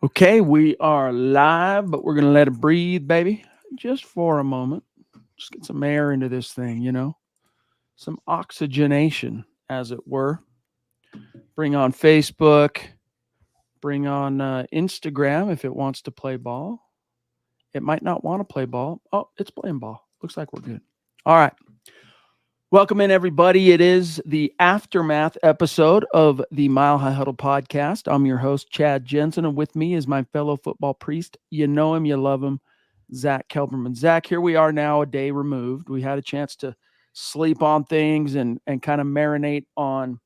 Okay, we are live, but we're going to let it breathe, baby, just for a moment. Just get some air into this thing, some oxygenation, as it were. Bring on Facebook, bring on Instagram if it wants to play ball. It might not want to play ball. Oh, it's playing ball. Looks like we're good. All right. Welcome in, everybody. It is the aftermath episode of the Mile High Huddle podcast. I'm your host, Chad Jensen, and with me is my fellow football priest. You know him, you love him, Zack Kelberman. Zack, here we are now, a day removed. We had a chance to sleep on things and kind of marinate on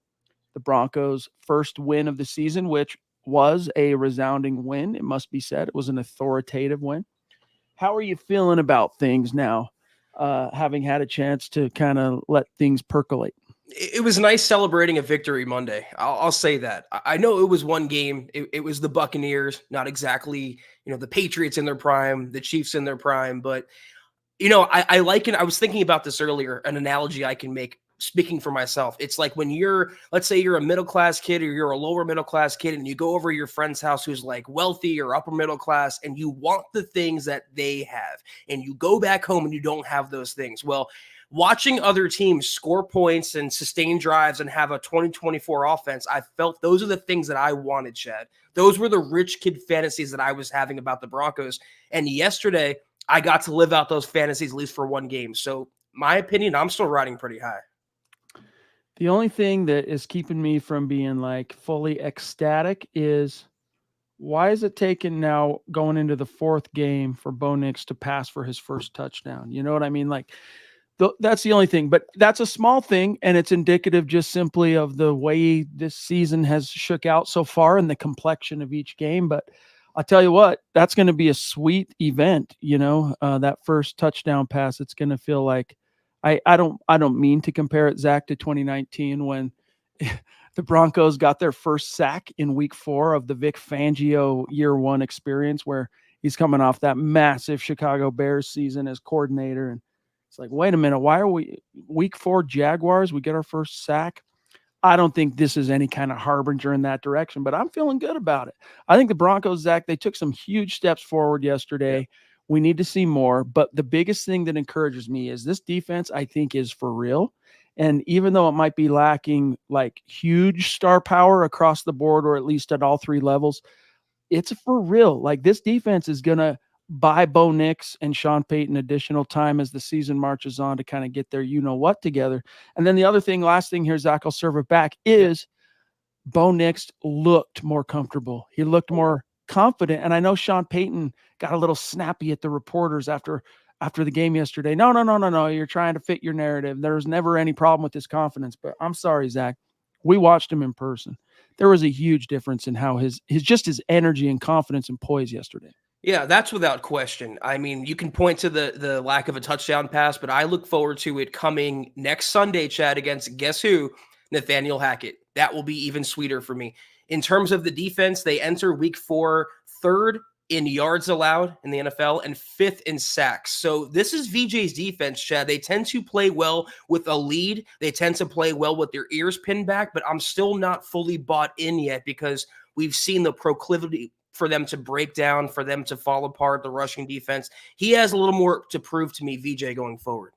the Broncos' first win of the season, which was a resounding win. It must be said. It was an authoritative win. How are you feeling about things now? Having had a chance to kind of let things percolate. It was nice celebrating a victory Monday. I'll say that. I know it was one game. It was the Buccaneers, not exactly, the Patriots in their prime, the Chiefs in their prime. But, I liken, I was thinking about this earlier, an analogy I can make speaking for myself. It's like when let's say you're a middle-class kid or you're a lower middle-class kid and you go over to your friend's house who's like wealthy or upper middle class and you want the things that they have and you go back home and you don't have those things. Well, watching other teams score points and sustain drives and have a 2024 offense, I felt those are the things that I wanted, Chad. Those were the rich kid fantasies that I was having about the Broncos. And yesterday, I got to live out those fantasies at least for one game. So my opinion, I'm still riding pretty high. The only thing that is keeping me from being like fully ecstatic is why is it taking now going into the fourth game for Bo Nix to pass for his first touchdown? You know what I mean? Like that's the only thing, but that's a small thing. And it's indicative just simply of the way this season has shook out so far and the complexion of each game. But I'll tell you what, that's going to be a sweet event. That first touchdown pass, it's going to feel like, I don't mean to compare it, Zach, to 2019 when the Broncos got their first sack in week 4 of the Vic Fangio year 1 experience, where he's coming off that massive Chicago Bears season as coordinator. And it's like, wait a minute, why are we week 4 Jaguars? We get our first sack. I don't think this is any kind of harbinger in that direction, but I'm feeling good about it. I think the Broncos, Zach, they took some huge steps forward yesterday. Yeah. We need to see more, but the biggest thing that encourages me is this defense, I think, is for real. And even though it might be lacking like huge star power across the board, or at least at all 3 levels, it's for real. Like this defense is going to buy Bo Nix and Sean Payton additional time as the season marches on to kind of get their you-know-what together. And then the other thing, last thing here, Zach, I'll serve it back, is Bo Nix looked more comfortable. He looked more confident. And I know Sean Payton got a little snappy at the reporters after the game yesterday. No. You're trying to fit your narrative. There's never any problem with his confidence. But I'm sorry, Zach. We watched him in person. There was a huge difference in how his energy and confidence and poise yesterday. Yeah, that's without question. I mean, you can point to the lack of a touchdown pass, but I look forward to it coming next Sunday, Chad, against guess who? Nathaniel Hackett. That will be even sweeter for me. In terms of the defense, they enter week 4 3rd in yards allowed in the NFL and 5th in sacks. So this is VJ's defense, Chad. They tend to play well with a lead. They tend to play well with their ears pinned back, but I'm still not fully bought in yet because we've seen the proclivity for them to break down, for them to fall apart, the rushing defense. He has a little more to prove to me, VJ, going forward.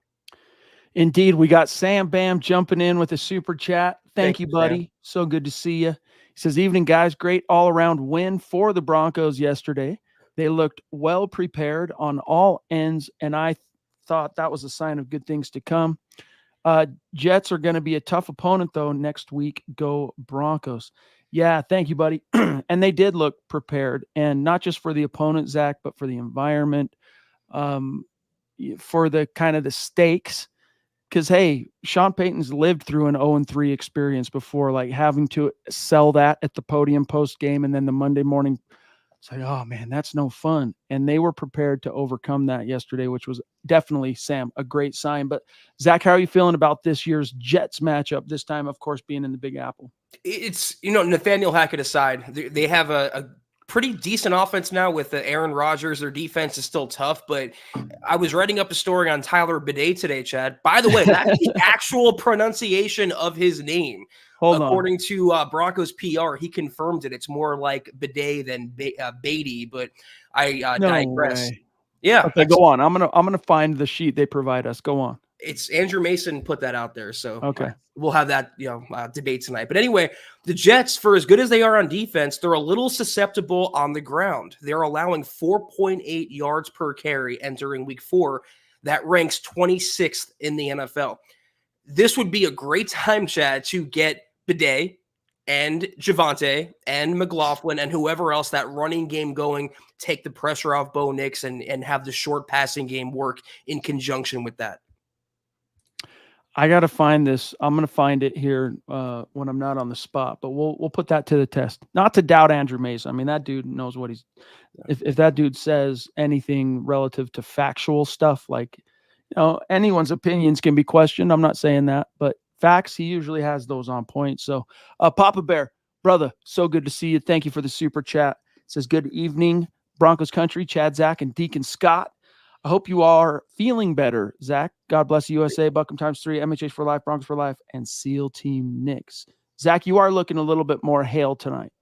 Indeed. We got Sam Bam jumping in with a super chat. Thank you, buddy. Sam. So good to see you. He says, evening, guys. Great all-around win for the Broncos yesterday. They looked well prepared on all ends, and I thought that was a sign of good things to come. Jets are going to be a tough opponent, though, next week. Go Broncos. Yeah, thank you, buddy. And they did look prepared, and not just for the opponent, Zach, but for the environment, for the kind of the stakes. Because, hey, Sean Payton's lived through an 0-3 experience before, like having to sell that at the podium post-game and then the Monday morning. It's like, oh, man, that's no fun. And they were prepared to overcome that yesterday, which was definitely, Sam, a great sign. But, Zach, how are you feeling about this year's Jets matchup, this time, of course, being in the Big Apple? It's, Nathaniel Hackett aside, they have a pretty decent offense now with Aaron Rodgers. Their defense is still tough, but I was writing up a story on Tyler Bidet today, Chad. By the way, that's the actual pronunciation of his name. Hold on. According to Broncos PR, he confirmed it. It's more like bidet than Beatty, but I No digress. way. Yeah, Okay, go on. I'm gonna find the sheet they provide us. Go on. it's Andrew Mason put that out there, so Okay. we'll have that debate tonight. But anyway, the Jets, for as good as they are on defense, they're a little susceptible on the ground. They're allowing 4.8 yards per carry entering Week 4. That ranks 26th in the NFL. This would be a great time, Chad, to get Bidet and Javante and McLaughlin and whoever else, that running game going, take the pressure off Bo Nix and have the short passing game work in conjunction with that. I got to find this. I'm going to find it here when I'm not on the spot, but we'll put that to the test. Not to doubt Andrew Mason. I mean, that dude knows what he's. If that dude says anything relative to factual stuff, like, anyone's opinions can be questioned. I'm not saying that, but facts, he usually has those on point. So, Papa Bear, brother, so good to see you. Thank you for the super chat. It says, good evening, Broncos country, Chad, Zach, and Deacon Scott. I hope you are feeling better, Zach. God bless the USA, Buckham ×3, MHH for life, Broncos for life, and SEAL Team Knicks. Zach, you are looking a little bit more hale tonight.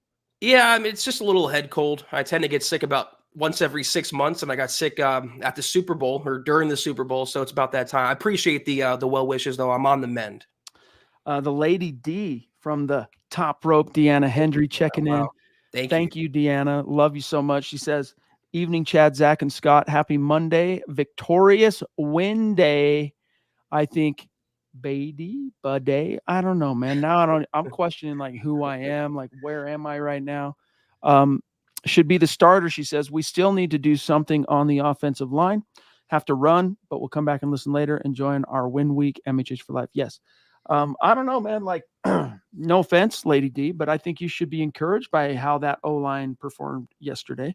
Yeah, I mean, it's just a little head cold. I tend to get sick about once every 6 months, and I got sick at the Super Bowl or during the Super Bowl, so it's about that time. I appreciate the well wishes, though. I'm on the mend. The Lady D from the top rope, Deanna Hendry, checking in. Thank you, Deanna. Love you so much. She says, evening, Chad, Zach, and Scott. Happy Monday. Victorious win day. I think Bidet. I don't know, man. Now I'm questioning like who I am, like where am I right now? Should be the starter, she says. We still need to do something on the offensive line. Have to run, but we'll come back and listen later and join our win week, MHH for life. Yes. I don't know, man. Like, no offense, Lady D, but I think you should be encouraged by how that O-line performed yesterday.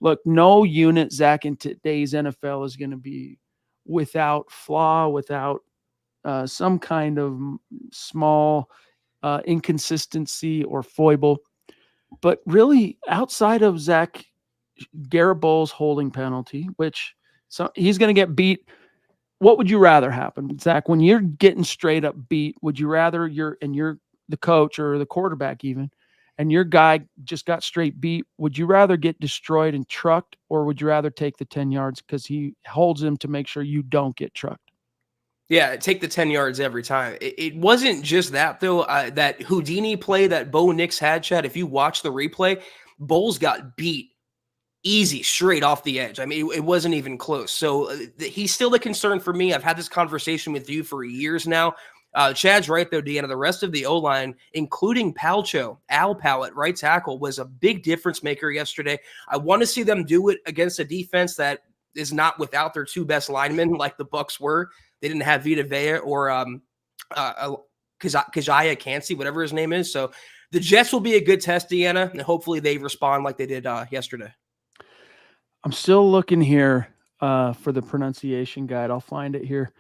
Look, no unit, Zach, in today's NFL is going to be without flaw, without some kind of small inconsistency or foible. But really, outside of Zach Garrett Bowles' holding penalty, which he's going to get beat. What would you rather happen, Zach? When you're getting straight up beat, would you rather you're the coach or the quarterback even, and your guy just got straight beat? Would you rather get destroyed and trucked, or would you rather take the 10 yards because he holds him to make sure you don't get trucked? Yeah, take the 10 yards every time. It wasn't just that, though. That Houdini play that Bo Nix had, Chad, if you watch the replay, Bowles got beat easy, straight off the edge. I mean, it wasn't even close. So he's still the concern for me. I've had this conversation with you for years now. Chad's right, though, Deanna. The rest of the O-line, including Palcho, Al Powell, right tackle, was a big difference maker yesterday. I want to see them do it against a defense that is not without their two best linemen like the Bucs were. They didn't have Vita Vea or Kajaya Cansey, whatever his name is. So the Jets will be a good test, Deanna, and hopefully they respond like they did yesterday. I'm still looking here for the pronunciation guide. I'll find it here.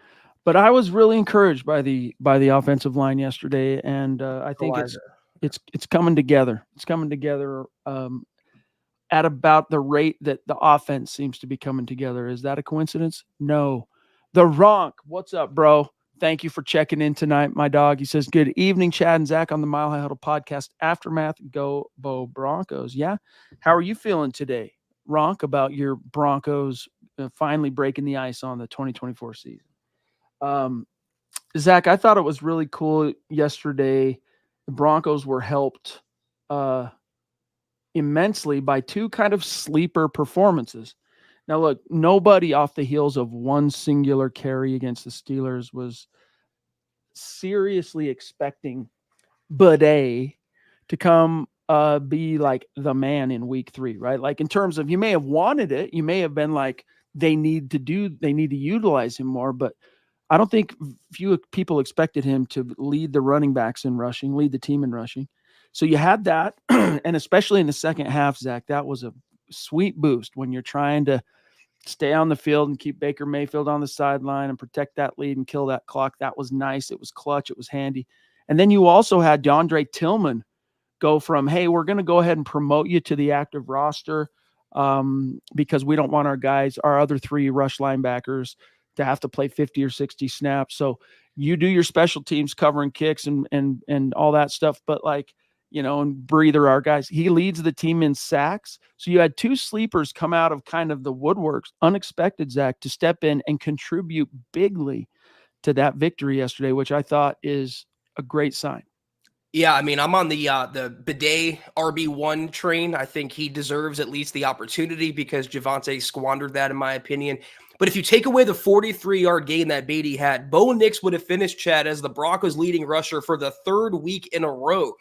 But I was really encouraged by the offensive line yesterday, and I think it's coming together. It's coming together at about the rate that the offense seems to be coming together. Is that a coincidence? No. The Ronk, what's up, bro? Thank you for checking in tonight, my dog. He says, good evening, Chad and Zach on the Mile High Huddle podcast. Aftermath, go Bo Broncos. Yeah. How are you feeling today, Ronk, about your Broncos finally breaking the ice on the 2024 season? Zach, I thought it was really cool yesterday. The Broncos were helped immensely by two kind of sleeper performances. Now, look, nobody off the heels of one singular carry against the Steelers was seriously expecting Bidet to come be like the man in week 3, right? Like in terms of, you may have wanted it. You may have been like, they need to utilize him more, but I don't think few people expected him to lead the running backs in rushing, lead the team in rushing. So you had that. And especially in the second half, Zach, that was a sweet boost when you're trying to stay on the field and keep Baker Mayfield on the sideline and protect that lead and kill that clock. That was nice. It was clutch. It was handy. And then you also had DeAndre Tillman go from, hey, we're going to go ahead and promote you to the active roster because we don't want our other 3 rush linebackers to have to play 50 or 60 snaps. So you do your special teams covering kicks and all that stuff. But like, and Breather, our guys, he leads the team in sacks. So you had two sleepers come out of kind of the woodworks, unexpected, Zach, to step in and contribute bigly to that victory yesterday, which I thought is a great sign. Yeah, I mean, I'm on the Bidet RB1 train. I think he deserves at least the opportunity because Javonte squandered that, in my opinion. But if you take away the 43-yard gain that Beatty had, Bo Nix would have finished, Chad, as the Broncos' leading rusher for the third week in a row.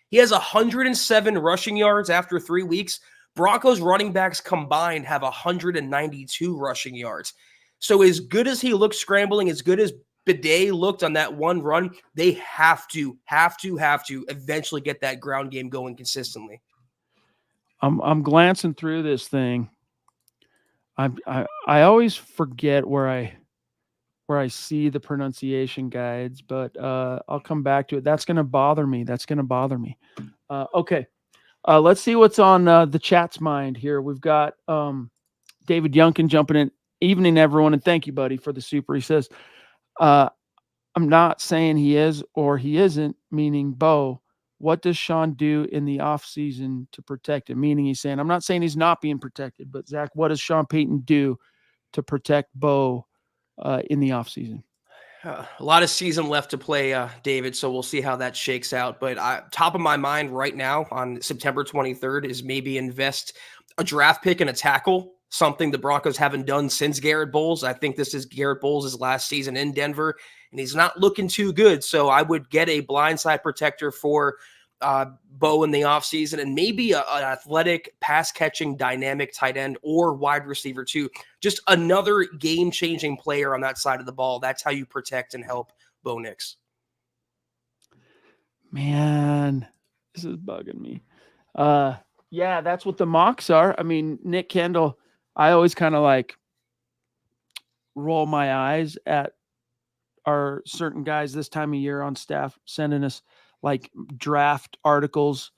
He has 107 rushing yards after 3 weeks. Broncos running backs combined have 192 rushing yards. So as good as he looks scrambling, as good as Bidet looked on that one run, they have to eventually get that ground game going consistently. I'm glancing through this thing. I always forget where I see the pronunciation guides, but I'll come back to it. That's going to bother me. Okay. Let's see what's on the chat's mind here. We've got David Yunkin jumping in. Evening, everyone, and thank you, buddy, for the super. He says, I'm not saying he is or he isn't, meaning Bo. What does Sean do in the offseason to protect him? Meaning he's saying, I'm not saying he's not being protected, but Zach, what does Sean Payton do to protect Bo in the offseason? A lot of season left to play, David, so we'll see how that shakes out. But top of my mind right now on September 23rd is maybe invest a draft pick and a tackle, something the Broncos haven't done since Garrett Bowles. I think this is Garrett Bowles' last season in Denver, and he's not looking too good. So I would get a blindside protector for Bo in the offseason, and maybe an athletic pass-catching dynamic tight end or wide receiver too. Just another game-changing player on that side of the ball. That's how you protect and help Bo Nix. Man, this is bugging me. Yeah, that's what the mocks are. I mean, Nick Kendall, I always kind of like roll my eyes at our certain guys this time of year on staff sending us like draft articles.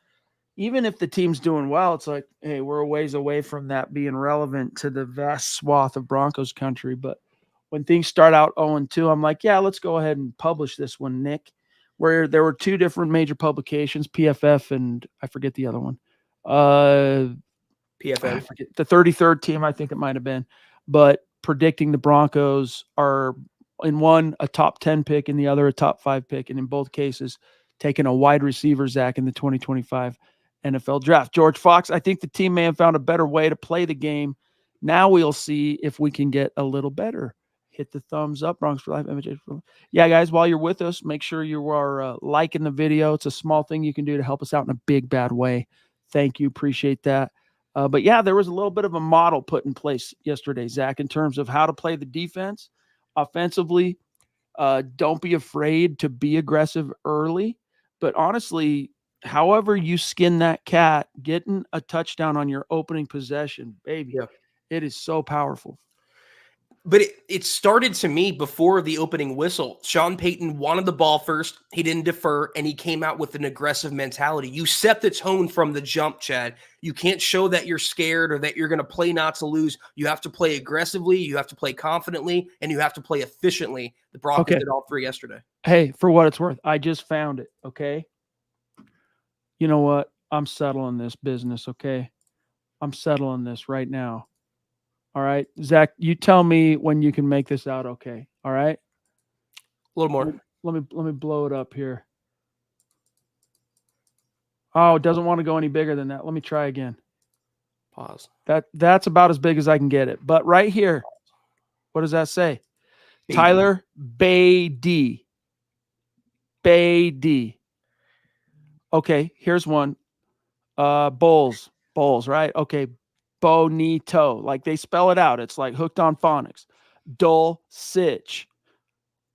Even if the team's doing well, it's like, hey, we're a ways away from that being relevant to the vast swath of Broncos country. But when things start out 0-2, I'm like, yeah, let's go ahead and publish this one, Nick, where there were two different major publications, PFF and I forget the other one. PFF. I forget the 33rd team, I think it might have been, but predicting the Broncos are in one a top 10 pick and the other a top 5 pick, and in both cases taking a wide receiver, Zach, in the 2025 NFL draft. George Fox, I think the team may have found a better way to play the game. Now we'll see if we can get a little better. Hit the thumbs up, Broncos for Life, MHH for Life. Yeah, guys, while you're with us, make sure you are liking the video. It's a small thing you can do to help us out in a big, bad way. Thank you. Appreciate that. But yeah, there was a little bit of a model put in place yesterday, Zach, in terms of how to play the defense offensively. Don't be afraid to be aggressive early. But honestly, however you skin that cat, getting a touchdown on your opening possession, baby, It is so powerful. But it started to me before the opening whistle. Sean Payton wanted the ball first. He didn't defer, and he came out with an aggressive mentality. You set the tone from the jump, Chad. You can't show that you're scared or that you're going to play not to lose. You have to play aggressively. You have to play confidently, and you have to play efficiently. The Broncos did all three yesterday. Hey, for what it's worth, I just found it, okay? You know what? I'm settling this business, okay? I'm settling this right now. All right, Zach, you tell me when you can make this out okay. All right? A little more. Let me blow it up here. Oh, it doesn't want to go any bigger than that. Let me try again. Pause. That's about as big as I can get it. But right here, what does that say? Beatty. Tyler Beatty. Beatty. Okay, here's one. Bowles, right? Okay. Bonito. Like they spell it out. It's like hooked on phonics. Dulcich.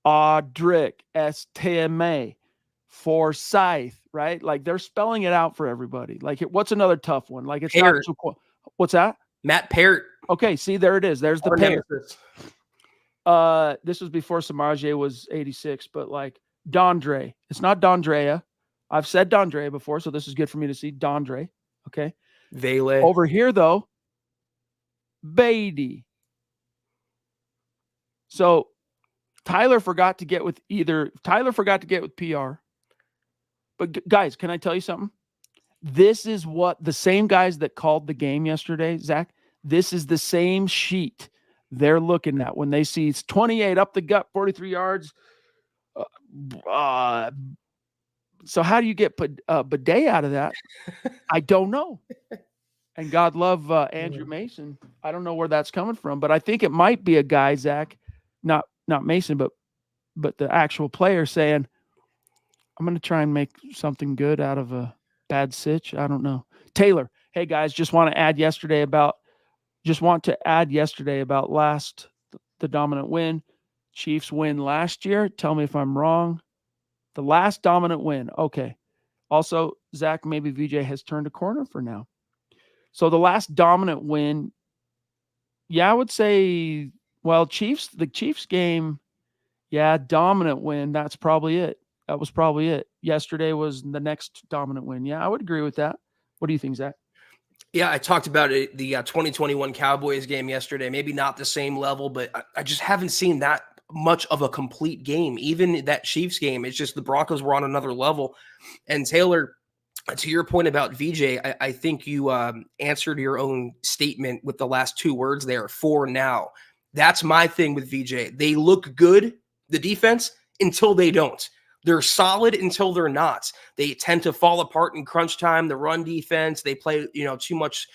Audric. Estime. Forsyth, right? Like they're spelling it out for everybody. Like what's another tough one? Like it's Parrott. Not too, what's that? Matt Parrott. Okay, see, there it is. There's the Parrott. This was before Samaje was 86, but like Dondre. It's not Dondrea. I've said Dondre before, so this is good for me to see. Dondre. Okay. Vele. Over here, though, Beatty. So Tyler forgot to get with PR. But guys, can I tell you something? This is what the same guys that called the game yesterday, Zach, this is the same sheet they're looking at when they see it's 28 up the gut, 43 yards. So how do you get Bidet out of that? I don't know. And God love Andrew Mason. I don't know where that's coming from, but I think it might be a guy, Zach, not Mason, but the actual player saying, I'm going to try and make something good out of a bad sitch. I don't know. Taylor, hey guys, just want to add yesterday about the dominant win. Chiefs win last year. Tell me if I'm wrong. The last dominant win. Okay. Also, Zach, maybe VJ has turned a corner for now. So the last dominant win, I would say, the Chiefs game, dominant win. That's probably it. That was probably it. Yesterday was the next dominant win. Yeah, I would agree with that. What do you think, Zach? Yeah, I talked about it, the 2021 Cowboys game yesterday. Maybe not the same level, but I just haven't seen that much of a complete game. Even that Chiefs game, it's just the Broncos were on another level. And Taylor, to your point about VJ, I think you answered your own statement with the last two words there, for now. That's my thing with VJ. They look good, the defense, until they don't. They're solid until they're not. They tend to fall apart in crunch time. The run defense, they play, too much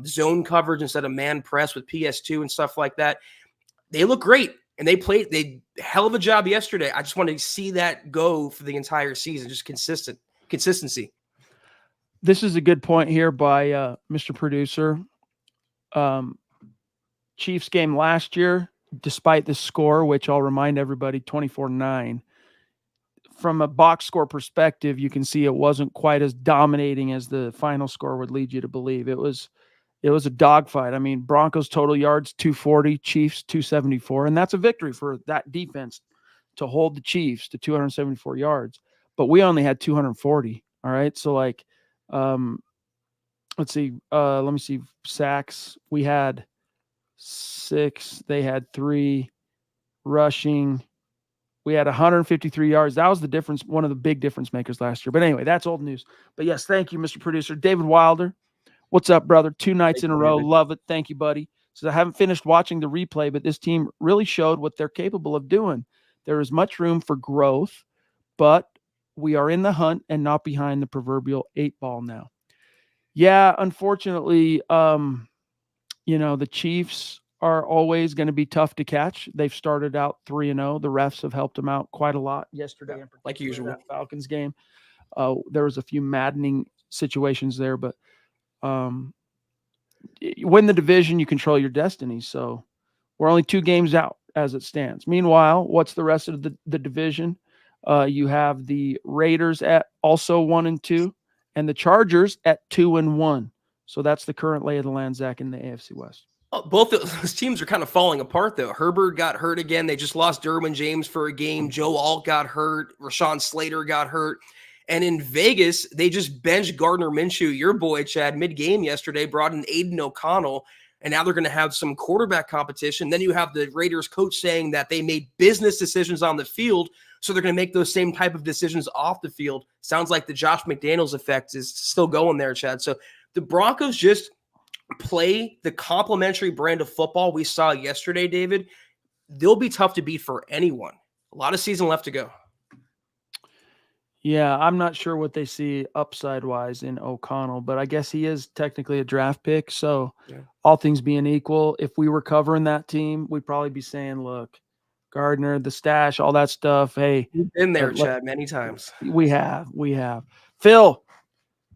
zone coverage instead of man press with PS2 and stuff like that. They look great, and they hell of a job yesterday. I just want to see that go for the entire season, just consistency. This is a good point here by Mr. Producer. Chiefs game last year, despite the score, which I'll remind everybody, 24-9. From a box score perspective, you can see it wasn't quite as dominating as the final score would lead you to believe. It was a dogfight. I mean, Broncos total yards 240, Chiefs 274, and that's a victory for that defense to hold the Chiefs to 274 yards. But we only had 240. All right, so let's see. Let me see. Sacks. We had 6. They had 3. Rushing. We had 153 yards. That was the difference, one of the big difference makers last year. But anyway, that's old news. But yes, thank you, Mr. Producer. David Wilder, what's up, brother? 2 nights in a row. Love it. Thank you, buddy. So I haven't finished watching the replay, but this team really showed what they're capable of doing. There is much room for growth, but we are in the hunt and not behind the proverbial 8 ball now. Yeah, unfortunately, the Chiefs are always going to be tough to catch. They've started out 3-0. The refs have helped them out quite a lot yesterday, like usual. That Falcons game. There was a few maddening situations there, but win the division, you control your destiny. So we're only 2 games out as it stands. Meanwhile, what's the rest of the division? You have the Raiders at also 1-2, and the Chargers at 2-1. So that's the current lay of the land, Zach, in the AFC West. Both of those teams are kind of falling apart, though. Herbert got hurt again. They just lost Derwin James for a game. Joe Alt got hurt. Rashawn Slater got hurt. And in Vegas, they just benched Gardner Minshew, your boy, Chad, mid-game yesterday, brought in Aiden O'Connell, and now they're going to have some quarterback competition. Then you have the Raiders coach saying that they made business decisions on the field, so they're going to make those same type of decisions off the field. Sounds like the Josh McDaniels effect is still going there, Chad. So the Broncos just play the complementary brand of football we saw yesterday, David. They'll be tough to beat for anyone. A lot of season left to go. Yeah, I'm not sure what they see upside-wise in O'Connell, but I guess he is technically a draft pick. So all things being equal, if we were covering that team, we'd probably be saying, look, Gardner, the stash, all that stuff. Hey, you've been there, Chad, many times. We have. Phil,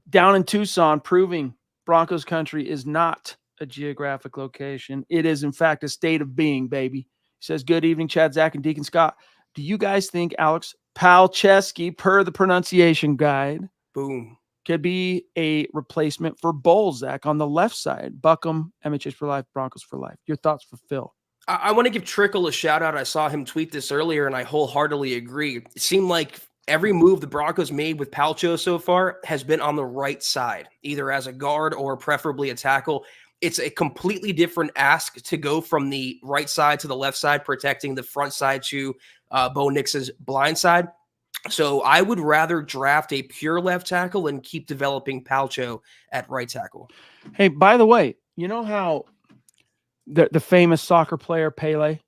down in Tucson, proving Broncos country is not a geographic location. It is, in fact, a state of being, baby. He says, good evening, Chad, Zach, and Deacon Scott. Do you guys think Alex Palczewski, per the pronunciation guide, could be a replacement for Bowles, Zach, on the left side? Buckham, MHH for life, Broncos for life. Your thoughts for Phil? I want to give Trickle a shout out. I saw him tweet this earlier, and I wholeheartedly agree. It seemed like every move the Broncos made with Palcho so far has been on the right side, either as a guard or preferably a tackle. it's a completely different ask to go from the right side to the left side, protecting the front side to Bo Nix's blind side. So I would rather draft a pure left tackle and keep developing Palcho at right tackle. Hey, by the way, you know how the famous soccer player Pele?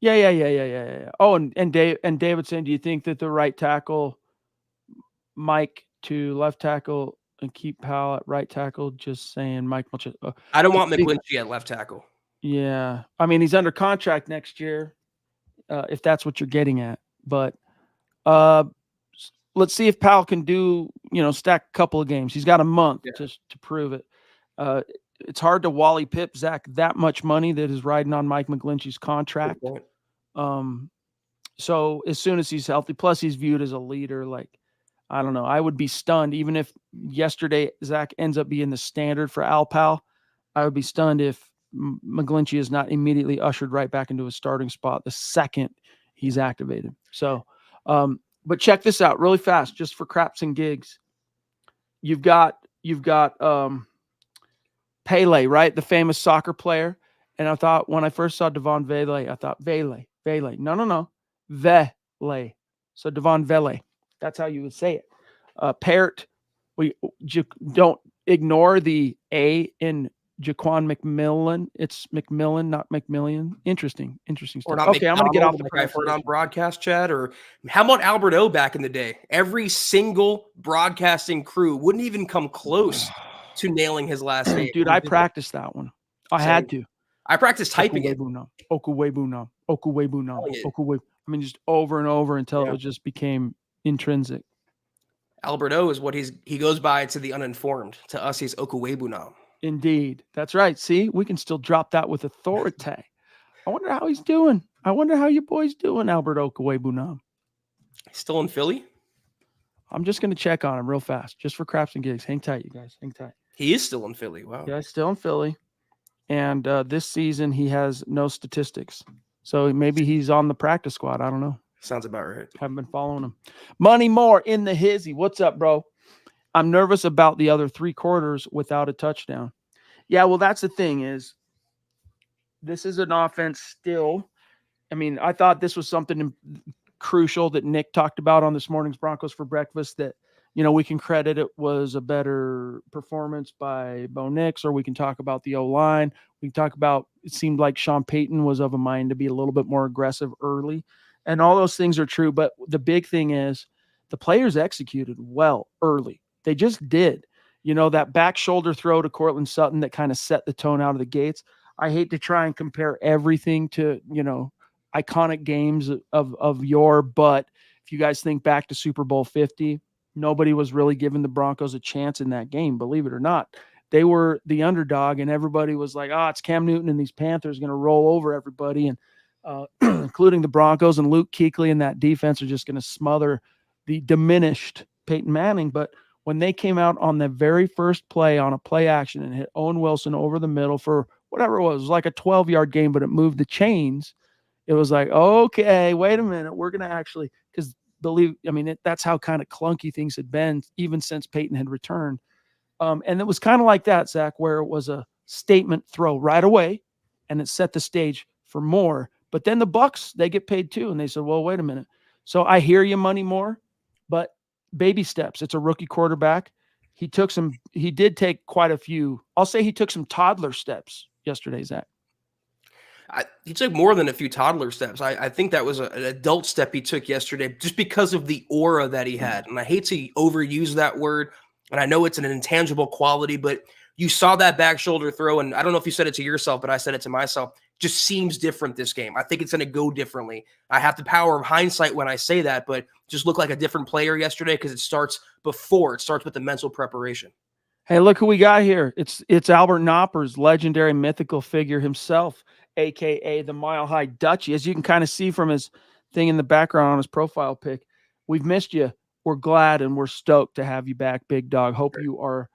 Yeah. Oh, and Davidson, do you think that the right tackle, Mike to left tackle, and keep Powell at right tackle? Just saying, Mike. I don't want McGlinchey at left tackle. Yeah, I mean he's under contract next year, if that's what you're getting at. But let's see if Powell can do, stack a couple of games. He's got a month to prove it. It's hard to Wally Pip Zach that much money that is riding on Mike McGlinchey's contract. So as soon as he's healthy, plus he's viewed as a leader, like, I don't know. I would be stunned even if yesterday Zach ends up being the standard for Al Powell. I would be stunned if McGlinchey is not immediately ushered right back into a starting spot the second he's activated. So, but check this out really fast, just for craps and gigs. You've got Pele, right? The famous soccer player. And I thought when I first saw Devon Vele, I thought Vele. No. Vele. So Devon Vele. That's how you would say it. Parrot, don't ignore the A in Jaquan McMillan. It's McMillan, not McMillian. Interesting stuff. Or not okay, I'm going to get off my heard on broadcast chat. Or how about Albert O back in the day? Every single broadcasting crew wouldn't even come close to nailing his last name. Dude, I practiced that one. I had to. I practiced typing it. Okuwebunam. I mean, just over and over until it just became intrinsic. Albert O is what he goes by to the uninformed. To us, he's Okuwebunam. Indeed. That's right. See, we can still drop that with authority. I wonder how he's doing. I wonder how your boy's doing, Albert Okuwebunam. Still in Philly? I'm just going to check on him real fast, just for craps and gigs. Hang tight, you guys. Hang tight. He is still in Philly. Wow. Yeah, still in Philly. And this season, he has no statistics. So maybe he's on the practice squad. I don't know. Sounds about right. Haven't been following him. Money Moore in the hizzy. What's up, bro? I'm nervous about the other 3 quarters without a touchdown. Yeah, well, that's the thing is this is an offense still. I mean, I thought this was something crucial that Nick talked about on this morning's Broncos for Breakfast that, we can credit it was a better performance by Bo Nix, or we can talk about the O-line. We can talk about it seemed like Sean Payton was of a mind to be a little bit more aggressive early. And all those things are true. But the big thing is the players executed well early. They just did. That back shoulder throw to Cortland Sutton that kind of set the tone out of the gates. I hate to try and compare everything to, iconic games of yore, but if you guys think back to Super Bowl 50, nobody was really giving the Broncos a chance in that game, believe it or not. They were the underdog, and everybody was like, it's Cam Newton and these Panthers going to roll over everybody, and including the Broncos, and Luke Kuechly and that defense are just going to smother the diminished Peyton Manning. But when they came out on the very first play on a play action and hit Owen Wilson over the middle for whatever it was like a 12-yard game, but it moved the chains. It was like, okay, wait a minute. We're going to actually, because that's how kind of clunky things had been even since Peyton had returned. And it was kind of like that, Zach, where it was a statement throw right away and it set the stage for more. But then the Bucs, they get paid too. And they said, well, wait a minute. So I hear you, Money More, but baby steps. It's a rookie quarterback. He did take quite a few. I'll say he took some toddler steps yesterday, Zach. He took more than a few toddler steps. I think that was an adult step he took yesterday just because of the aura that he had. And I hate to overuse that word. And I know it's an intangible quality, but you saw that back shoulder throw. And I don't know if you said it to yourself, but I said it to myself. Just seems different this game. I think it's going to go differently. I have the power of hindsight when I say that, but just looked like a different player yesterday because it starts with the mental preparation. Hey, look who we got here. It's Albert Knopper's legendary mythical figure himself, a.k.a. the Mile High Dutchie. As you can kind of see from his thing in the background on his profile pic, we've missed you. We're glad and we're stoked to have you back, big dog. Hope you are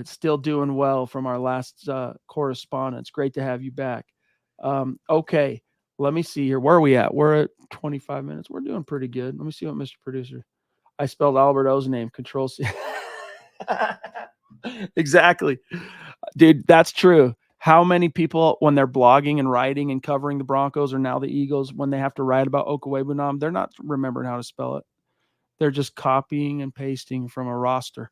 still doing well from our last correspondence. Great to have you back. Okay, let me see here. Where are we at? We're at 25 minutes. We're doing pretty good. Let me see what Mr. Producer. I spelled Albert O's name. Control C. Exactly. Dude, that's true. How many people, when they're blogging and writing and covering the Broncos or now the Eagles, when they have to write about Okwebunam, they're not remembering how to spell it. They're just copying and pasting from a roster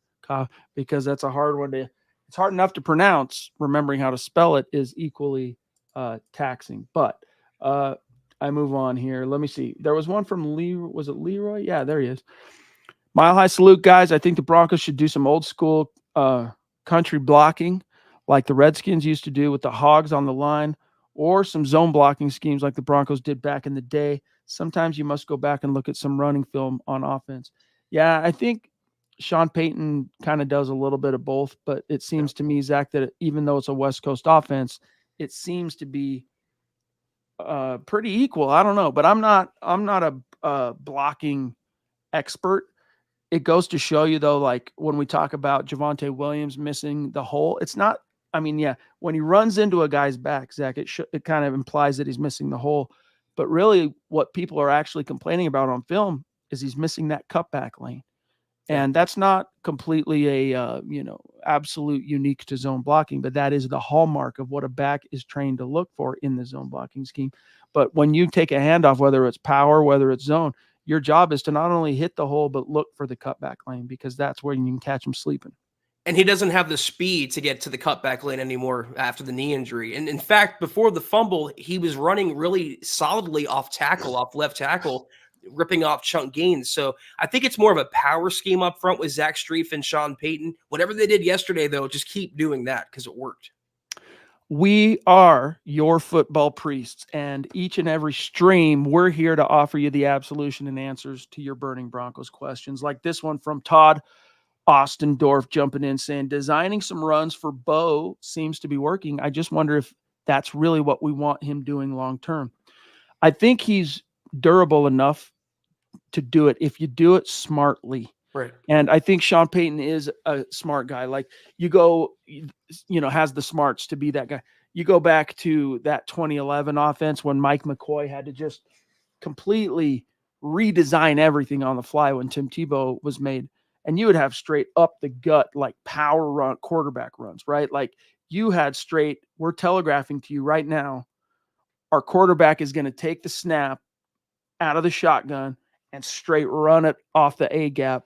because that's a hard one to. It's hard enough to pronounce. Remembering how to spell it is equally taxing. But I move on here. Let me see. There was one from Lee. Was it Leroy? Yeah, there he is. Mile high salute, guys. I think the Broncos should do some old school country blocking like the Redskins used to do with the hogs on the line, or some zone blocking schemes like the Broncos did back in the day. Sometimes you must go back and look at some running film on offense. Yeah, I think Sean Payton kind of does a little bit of both, but it seems to me, Zach, that even though it's a West Coast offense, it seems to be pretty equal. I don't know, but I'm not a blocking expert. It goes to show you, though, like when we talk about Javonte Williams missing the hole, it's not. I mean, yeah, when he runs into a guy's back, Zach, it kind of implies that he's missing the hole. But really, what people are actually complaining about on film is he's missing that cutback lane, Yeah. and that's not completely a absolute unique to zone blocking, but that is the hallmark of what a back is trained to look for in the zone blocking scheme. But when you take a handoff, whether it's power, whether it's zone, your job is to not only hit the hole, but look for the cutback lane because that's where you can catch him sleeping. And he doesn't have the speed to get to the cutback lane anymore after the knee injury. And in fact, before the fumble, he was running really solidly off tackle, off left tackle, ripping off chunk gains. So I think it's more of a power scheme up front with Zach Strief and Sean Payton. Whatever they did yesterday, though, just keep doing that because it worked. We are your football priests, and each and every stream, we're here to offer you the absolution and answers to your burning Broncos questions, like this one from Todd Ostendorf jumping in saying, designing some runs for Bo seems to be working. I just wonder if that's really what we want him doing long term. I think he's durable enough to do it if you do it smartly. Right. And I think Sean Payton is a smart guy. Like you go, has the smarts to be that guy. You go back to that 2011 offense when Mike McCoy had to just completely redesign everything on the fly when Tim Tebow was made. And you would have straight up the gut, like power run, quarterback runs, right? Like you had straight, we're telegraphing to you right now, our quarterback is going to take the snap out of the shotgun and straight run it off the A gap,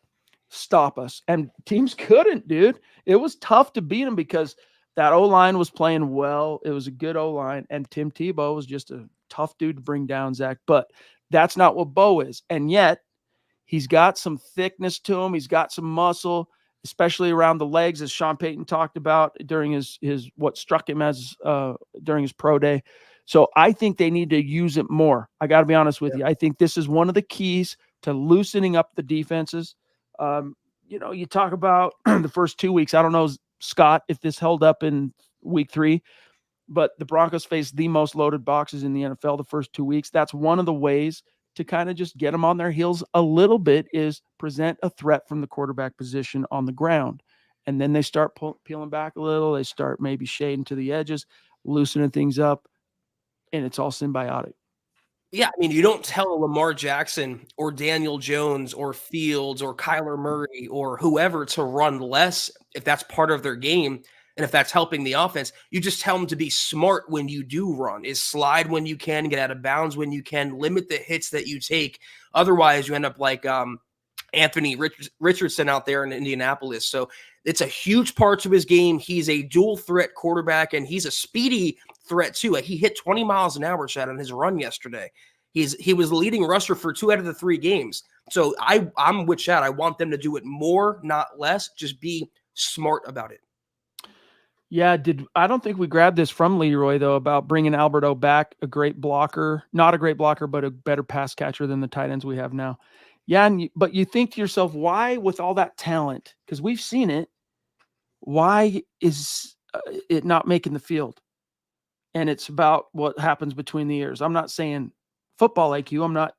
stop us. And teams couldn't, dude. It was tough to beat them because that O-line was playing well. It was a good O-line. And Tim Tebow was just a tough dude to bring down, Zach. But that's not what Bo is. And yet, he's got some thickness to him. He's got some muscle, especially around the legs, as Sean Payton talked about during his what struck him as during his pro day. So I think they need to use it more. I got to be honest with you. I think this is one of the keys to loosening up the defenses. You talk about the first 2 weeks. I don't know, Scott, if this held up in week 3, but the Broncos faced the most loaded boxes in the NFL the first 2 weeks. That's one of the ways to kind of just get them on their heels a little bit is present a threat from the quarterback position on the ground. And then they start peeling back a little. They start maybe shading to the edges, loosening things up, and it's all symbiotic. Yeah, I mean, you don't tell Lamar Jackson or Daniel Jones or Fields or Kyler Murray or whoever to run less if that's part of their game and if that's helping the offense. You just tell them to be smart when you do run, is slide when you can, get out of bounds when you can, limit the hits that you take. Otherwise, you end up like Anthony Richardson out there in Indianapolis. So it's a huge part to his game. He's a dual threat quarterback, and he's a speedy threat too. Like he hit 20 miles an hour, Chad, on his run yesterday. He was the leading rusher for 2 out of the 3 games. So I'm with Chad. I want them to do it more, not less. Just be smart about it. Yeah, I don't think we grabbed this from Leroy, though, about bringing Alberto back, a great blocker, not a great blocker, but a better pass catcher than the tight ends we have now. Yeah, but you think to yourself, why with all that talent, because we've seen it, why is it not making the field? And it's about what happens between the ears. I'm not saying football IQ. I'm not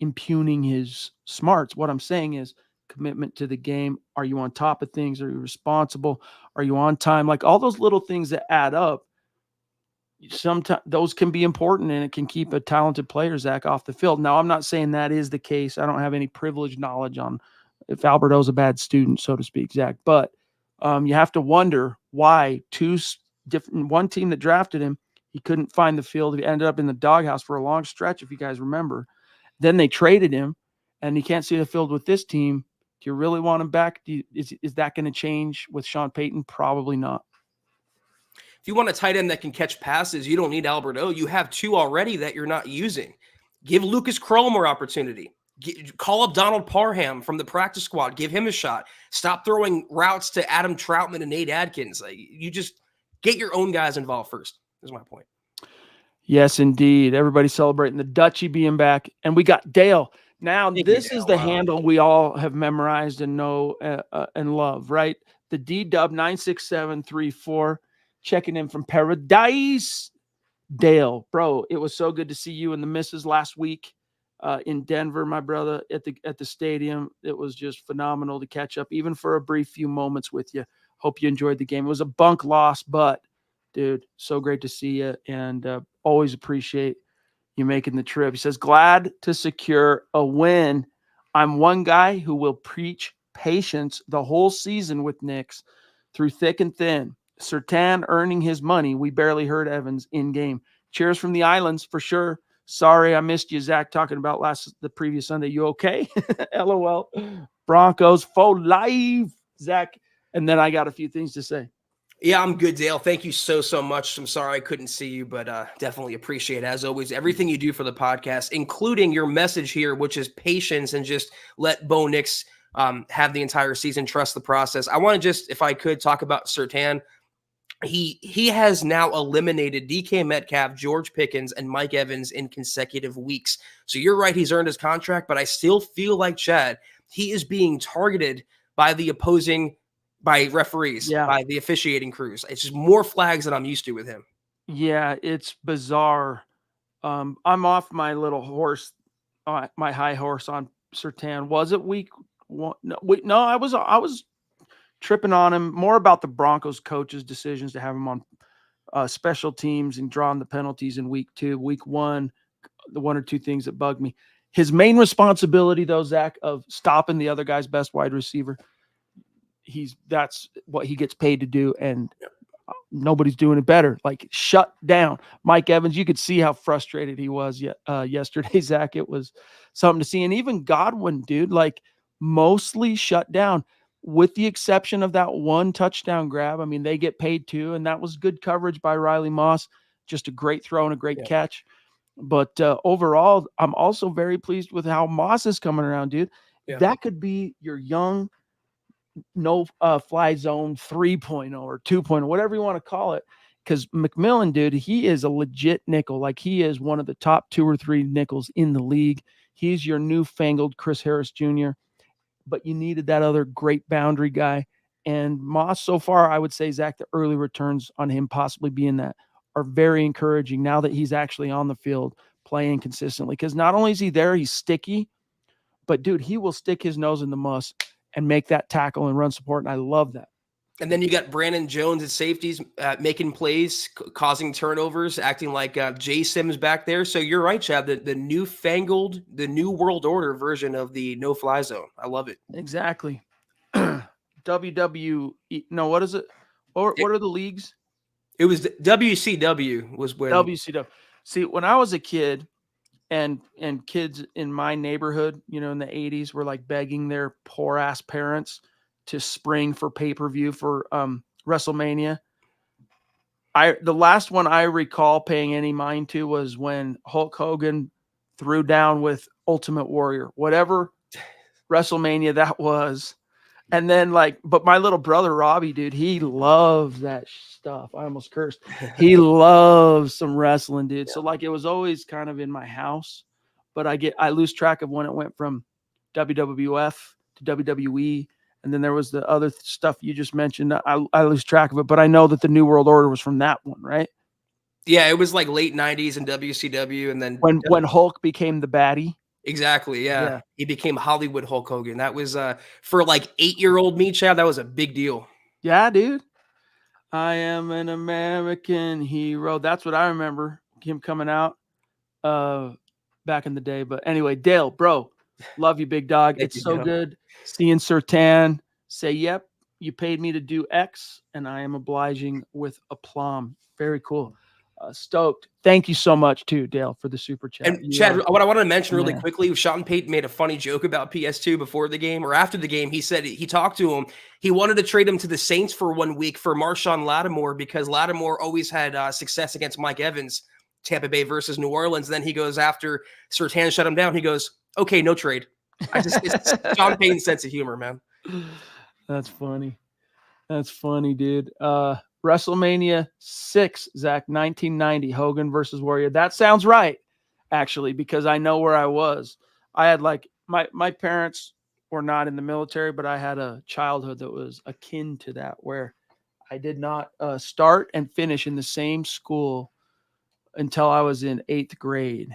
impugning his smarts. What I'm saying is commitment to the game. Are you on top of things? Are you responsible? Are you on time? Like all those little things that add up, sometimes those can be important and it can keep a talented player, Zach, off the field. Now, I'm not saying that is the case. I don't have any privileged knowledge on if Alberto's a bad student, so to speak, Zach. But You have to wonder why one team that drafted him, he couldn't find the field. He ended up in the doghouse for a long stretch, if you guys remember. Then they traded him, and he can't see the field with this team. Do you really want him back? Is that going to change with Sean Payton? Probably not. If you want a tight end that can catch passes, you don't need Albert O. You have two already that you're not using. Give Lucas Kroll more opportunity. Call up Donald Parham from the practice squad. Give him a shot. Stop throwing routes to Adam Troutman and Nate Adkins. You just get your own guys involved first, is my point. Yes, indeed. Everybody celebrating the Dutchie being back. And we got Dale. Now, this is the handle we all have memorized and know and love, right? The D-Dub 96734 checking in from Paradise. Dale, bro, it was so good to see you and the missus last week in Denver, my brother, at the stadium. It was just phenomenal to catch up, even for a brief few moments with you. Hope you enjoyed the game. It was a bunk loss, but dude, so great to see you, and always appreciate you making the trip. He says, glad to secure a win. I'm one guy who will preach patience the whole season with Knicks through thick and thin. Surtain earning his money. We barely heard Evans in game. Cheers from the islands for sure. Sorry I missed you, Zach, talking about the previous Sunday. You okay? LOL. Broncos for life, Zach. And then I got a few things to say. Yeah, I'm good, Dale. Thank you so much. I'm sorry I couldn't see you, but definitely appreciate, as always, everything you do for the podcast, including your message here, which is patience and just let Bo Nix have the entire season, trust the process. I want to just, if I could, talk about Surtain. He has now eliminated DK Metcalf, George Pickens, and Mike Evans in consecutive weeks. So you're right, he's earned his contract, but I still feel like, Chad, he is being targeted by the opposing, by referees, by the officiating crews. It's just more flags than I'm used to with him. Yeah, it's bizarre. I'm off my little horse, my high horse on Surtain. Was it week one? No, I was tripping on him more about the Broncos coaches' decisions to have him on special teams and drawing the penalties in week 2. Week 1, the one or two things that bugged me. His main responsibility, though, Zach, of stopping the other guy's best wide receiver, that's what he gets paid to do, and nobody's doing it better. Like, shut down Mike Evans. You could see how frustrated he was yesterday, Zach. It was something to see. And even Godwin, dude, like, mostly shut down, with the exception of that one touchdown grab. I mean, they get paid too, and that was good coverage by Riley Moss. Just a great throw and a great catch. But overall, I'm also very pleased with how Moss is coming around, dude. That could be your young no fly zone 3.0 or 2.0, whatever you want to call it. Because McMillan, dude, he is a legit nickel. Like, he is one of the top 2 or 3 nickels in the league. He's your newfangled Chris Harris Jr., but you needed that other great boundary guy. And Moss, so far, I would say, Zach, the early returns on him possibly being that are very encouraging now that he's actually on the field playing consistently. Because not only is he there, he's sticky, but, dude, he will stick his nose in the muss and make that tackle and run support, and I love that. And then you got Brandon Jones at safeties, making plays, causing turnovers, acting like Jay Sims back there. So you're right, Chad, the newfangled, the new world order version of the no-fly zone. I love it. Exactly. WWE, no, what is it? Or what are the leagues? It was WCW was when WCW. See, when I was a kid, and kids in my neighborhood, in the 80s, were like begging their poor ass parents to spring for pay-per-view for WrestleMania. The last one I recall paying any mind to was when Hulk Hogan threw down with Ultimate Warrior, whatever WrestleMania that was. And then, but my little brother Robbie, dude, he loves that stuff. I almost cursed. He loves some wrestling, dude. So it was always kind of in my house, but I lose track of when it went from WWF to WWE, and then there was the other stuff you just mentioned. I lose track of it, but I know that the New World Order was from that one, right? Yeah, it was like late 90s in WCW, and then when Hulk became the baddie. Exactly, yeah. He became Hollywood Hulk Hogan. That was for like 8-year-old me, Chad, that was a big deal. Yeah, dude. I am an American hero. That's what I remember him coming out back in the day. But anyway, Dale, bro, love you, big dog. It's so good seeing Surtain say, yep, You paid me to do X, and I am obliging with aplomb. Very cool. Stoked. Thank you so much, too, Dale, for the super chat. And Chad, what I want to mention really man. quickly was Sean Payton made a funny joke about PS2 before the game or after the game. He said he talked to him. He wanted to trade him to the Saints for 1 week for Marshawn Lattimore because Lattimore always had success against Mike Evans, Tampa Bay versus New Orleans. And then he goes after Surtain shut him down. He goes, okay, no trade. It's Sean Payton's sense of humor, man. That's funny. That's funny, dude. WrestleMania 6, Zach, 1990, Hogan versus Warrior. That sounds right, actually, because I know where I was. I had like my parents were not in the military, but I had a childhood that was akin to that, where I did not start and finish in the same school until I was in 8th grade.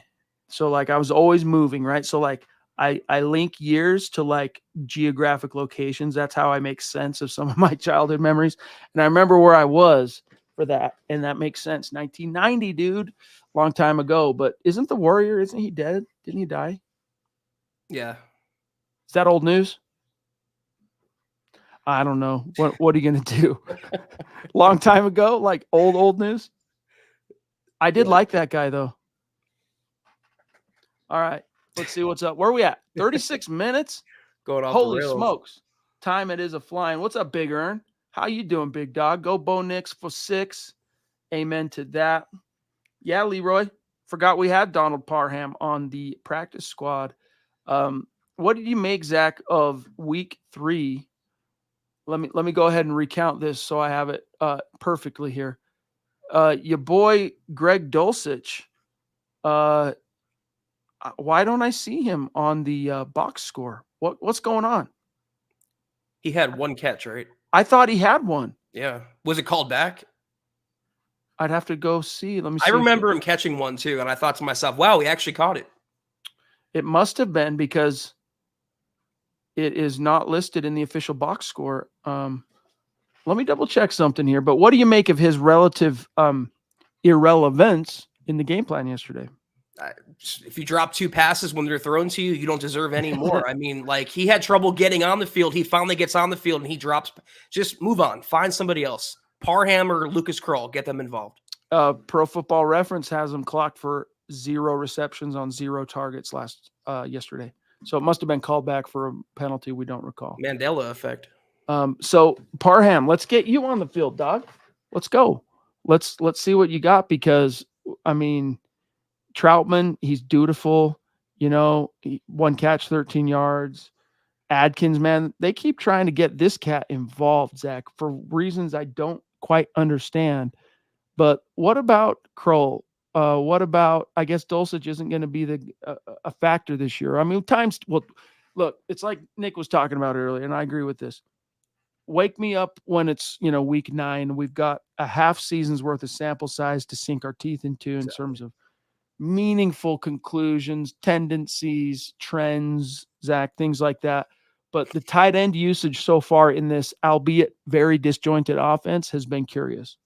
So like I was always moving, right? So like I link years to like geographic locations. That's how I make sense of some of my childhood memories. And I remember where I was for that. And that makes sense. 1990, dude, long time ago. But isn't the Warrior, isn't he dead? Didn't he die? Yeah. Is that old news? I don't know. What are you going to do? Long time ago? Like old news? I did like that guy, though. All right. Let's see what's up. Where are we at? 36 minutes? Going off Holy the rails. smokes. Time it is a flying. What's up, Big Earn? How you doing, big dog? Go Bo Nix for 6. Amen to that. Yeah, Leroy. Forgot we had Donald Parham on the practice squad. What did you make, Zach, of week 3? Let me go ahead and recount this so I have it perfectly here. Your boy Greg Dulcich. Why don't I see him on the box score? What's going on? He had 1 catch, right? I thought he had one. Yeah. Was it called back? I'd have to go see. Let me see. I remember him catching one too, and I thought to myself, wow, he actually caught it. It must have been because it is not listed in the official box score. Let me double check something here. But what do you make of his relative irrelevance in the game plan yesterday? If you drop 2 passes when they're thrown to you, you don't deserve any more. I mean, like he had trouble getting on the field. He finally gets on the field and he drops. Just move on. Find somebody else. Parham or Lucas Krull, get them involved. Pro Football Reference has him clocked for 0 receptions on 0 targets yesterday. So it must have been called back for a penalty we don't recall. Mandela effect. So Parham, let's get you on the field, dog. Let's go. Let's see what you got because I mean, Troutman, he's dutiful. 1 catch, 13 yards. Adkins, man, they keep trying to get this cat involved, Zach, for reasons I don't quite understand. But what about Krull? What about, I guess Dulcich isn't going to be a factor this year. I mean, look, it's like Nick was talking about earlier, and I agree with this. Wake me up when it's, week 9. We've got a half season's worth of sample size to sink our teeth into in terms of meaningful conclusions, tendencies, trends, Zach, things like that. But the tight end usage so far in this, albeit very disjointed offense, has been curious.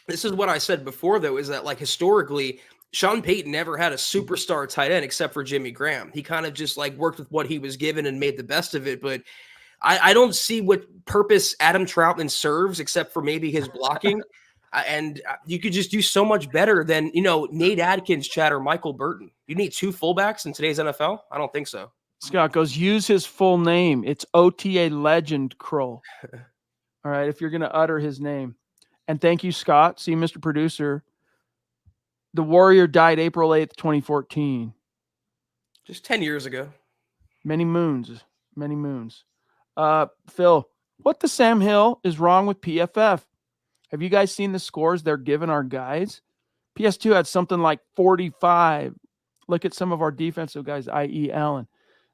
This is what I said before, though, is that like historically, Sean Payton never had a superstar tight end except for Jimmy Graham. He kind of just like worked with what he was given and made the best of it. But I don't see what purpose Adam Troutman serves except for maybe his blocking. And you could just do so much better than, Nate Adkins, Chad, or Michael Burton. You need 2 fullbacks in today's NFL? I don't think so. Scott goes, use his full name. It's OTA legend Krull. All right, if you're going to utter his name. And thank you, Scott. See, Mr. Producer. The Warrior died April 8th, 2014. Just 10 years ago. Many moons. Phil, what the Sam Hill is wrong with PFF? Have you guys seen the scores they're giving our guys? PS2 had something like 45. Look at some of our defensive guys, i.e. Allen.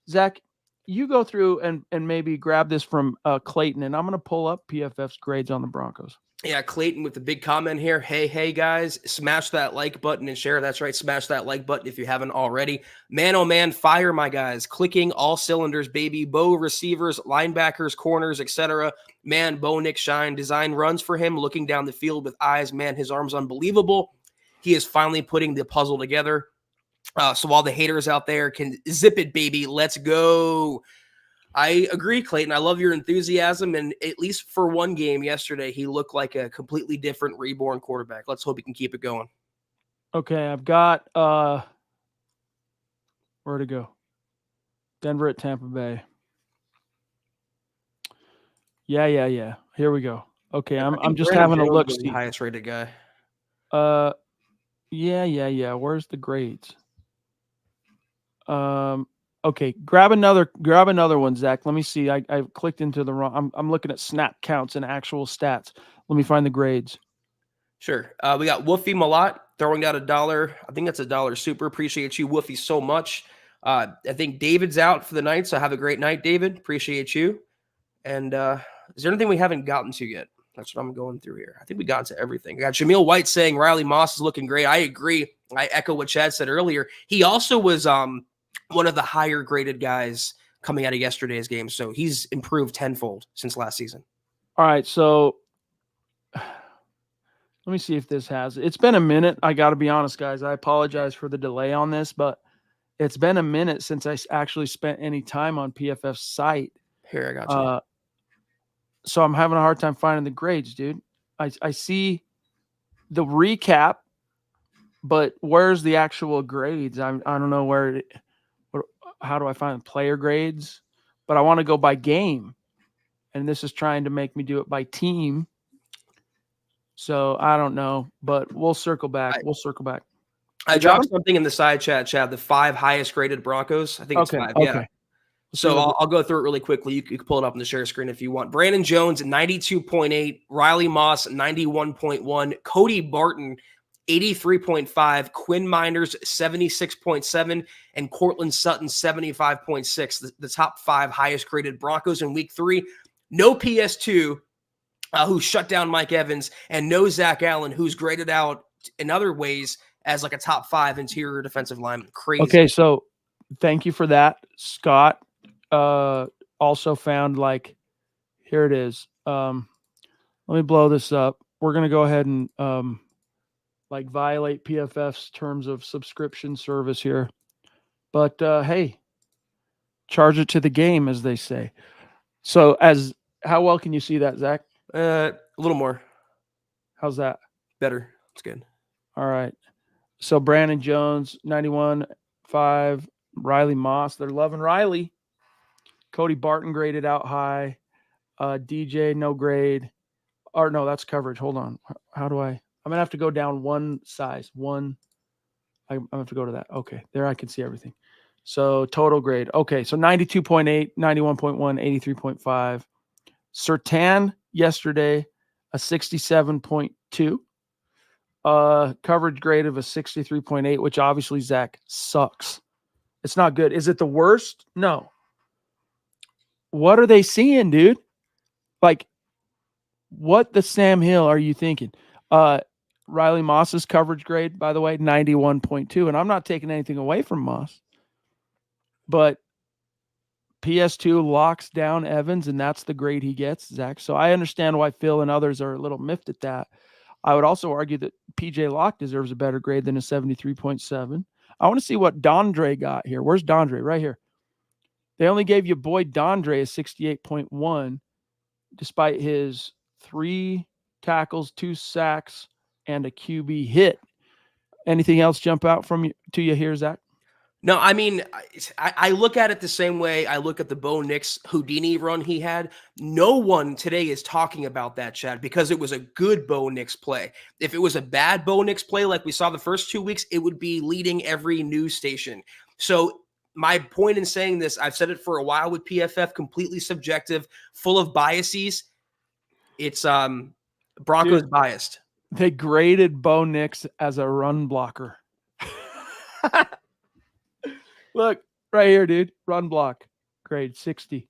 Zach, you go through and maybe grab this from Clayton, and I'm going to pull up PFF's grades on the Broncos. Yeah, Clayton with the big comment here. Hey, guys, smash that like button and share. That's right, smash that like button if you haven't already. Man, oh man, fire, my guys. Clicking all cylinders, baby. Bo receivers, linebackers, corners, etc. Man, Bo Nick shine. Design runs for him, looking down the field with eyes. Man, his arm's unbelievable. He is finally putting the puzzle together. So all the haters out there can zip it, baby. Let's go. I agree, Clayton. I love your enthusiasm. And at least for one game yesterday, he looked like a completely different reborn quarterback. Let's hope he can keep it going. Okay, I've got where to go? Denver at Tampa Bay. Yeah. Here we go. Okay, I I'm think just Brandon having a Jones look was the see. highest rated guy. Yeah. Where's the grades? Okay, grab another one, Zach. Let me see. I clicked into the wrong. I'm looking at snap counts and actual stats. Let me find the grades. Sure. We got Woofy Malat throwing out $1. I think that's $1 super. Appreciate you, Woofy, so much. I think David's out for the night, so have a great night, David. Appreciate you. And is there anything we haven't gotten to yet? That's what I'm going through here. I think we got to everything. I got Jameel White saying Riley Moss is looking great. I agree. I echo what Chad said earlier. He also was one of the higher graded guys coming out of yesterday's game. So he's improved tenfold since last season. All right, so let me see if this has. It's been a minute. I got to be honest, guys. I apologize for the delay on this, but it's been a minute since I actually spent any time on PFF's site. Here, I got you. So I'm having a hard time finding the grades, dude. I see the recap, but where's the actual grades? I don't know how do I find player grades? But I want to go by game, and this is trying to make me do it by team. So I don't know, but we'll circle back. I dropped something in the side chat, Chad. The 5 highest graded Broncos. I think it's 5. Yeah. So I'll go through it really quickly. You can pull it up on the share screen if you want. Brandon Jones, 92.8. Riley Moss, 91.1. Cody Barton, 83.5. Quinn Miners, 76.7. And Cortland Sutton, 75.6. The top 5 highest graded Broncos in week 3. No PS2, who shut down Mike Evans, and no Zach Allen, who's graded out in other ways as like a top 5 interior defensive lineman. Crazy. Okay, so thank you for that, Scott. Also found here it is. Let me blow this up. We're gonna go ahead and violate PFF's terms of subscription service here, but hey, charge it to the game, as they say. So how well can you see that, Zach? A little more. How's that? Better. It's good. All right. So Brandon Jones, 91.5. Riley Moss, they're loving Riley. Cody Barton graded out high. DJ, no grade. Or no, that's coverage. Hold on. How do I'm going to have to go down one size. I'm going to have to go to that. Okay. There I can see everything. So total grade. Okay. So 92.8, 91.1, 83.5. Sertan yesterday, a 67.2. Coverage grade of a 63.8, which obviously Zach sucks. It's not good. Is it the worst? No. What are they seeing, dude? What the Sam Hill are you thinking? Riley Moss's coverage grade, by the way, 91.2. And I'm not taking anything away from Moss. But PS2 locks down Evans, and that's the grade he gets, Zach. So I understand why Phil and others are a little miffed at that. I would also argue that PJ Locke deserves a better grade than a 73.7. I want to see what Dondre got here. Where's Dondre? Right here. They only gave you Boyd Dondre a 68.1, despite his 3 tackles, 2 sacks, and a QB hit. Anything else jump out to you here, Zach? No, I mean, I look at it the same way I look at the Bo Nix Houdini run he had. No one today is talking about that, Chad, because it was a good Bo Nix play. If it was a bad Bo Nix play like we saw the first 2 weeks, it would be leading every news station. So my point in saying this, I've said it for a while with PFF, completely subjective, full of biases. It's Broncos biased. They graded Bo Nix as a run blocker. Look, right here, dude. Run block. Grade 60.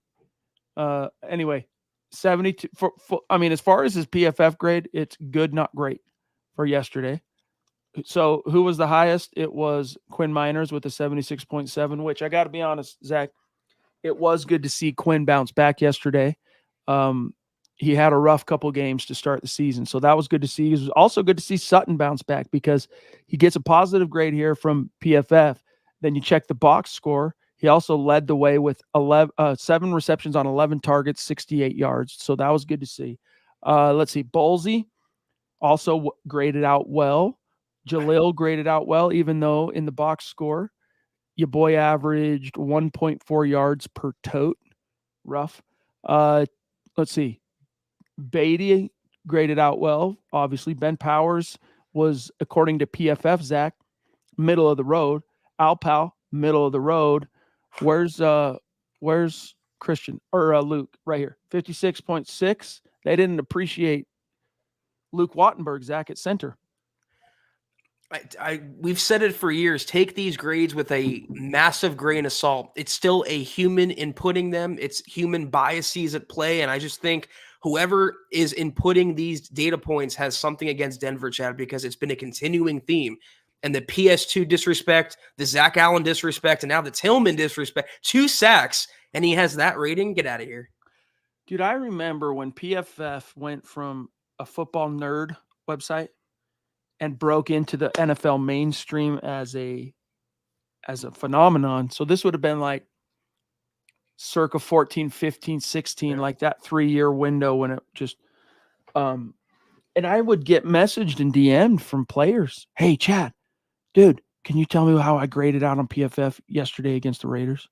Anyway, 72. As far as his PFF grade, it's good, not great for yesterday. So who was the highest? It was Quinn Miners with a 76.7, which I got to be honest, Zach, it was good to see Quinn bounce back yesterday. He had a rough couple games to start the season, so that was good to see. It was also good to see Sutton bounce back because he gets a positive grade here from PFF. Then you check the box score. He also led the way with 7 receptions on 11 targets, 68 yards. So that was good to see. Let's see. Bowlesy also graded out well. Jalil graded out well, even though in the box score, your boy averaged 1.4 yards per tote. Rough. Uh, let's see. Beatty graded out well. Obviously, Ben Powers was, according to PFF, Zach, middle of the road. Alpal, middle of the road. Where's Christian or Luke right here? 56.6. They didn't appreciate Luke Wattenberg, Zach, at center. We've said it for years. Take these grades with a massive grain of salt. It's still a human inputting them. It's human biases at play, and I just think whoever is inputting these data points has something against Denver, Chad, because it's been a continuing theme. And the PS2 disrespect, the Zach Allen disrespect, and now the Tillman disrespect. 2 sacks, and he has that rating. Get out of here, dude. I remember when PFF went from a football nerd website and broke into the NFL mainstream as a phenomenon. So this would have been like circa 14, 15, 16, yeah, like that 3-year window when it just and I would get messaged and DM'd from players. Hey, Chad, dude, can you tell me how I graded out on PFF yesterday against the Raiders?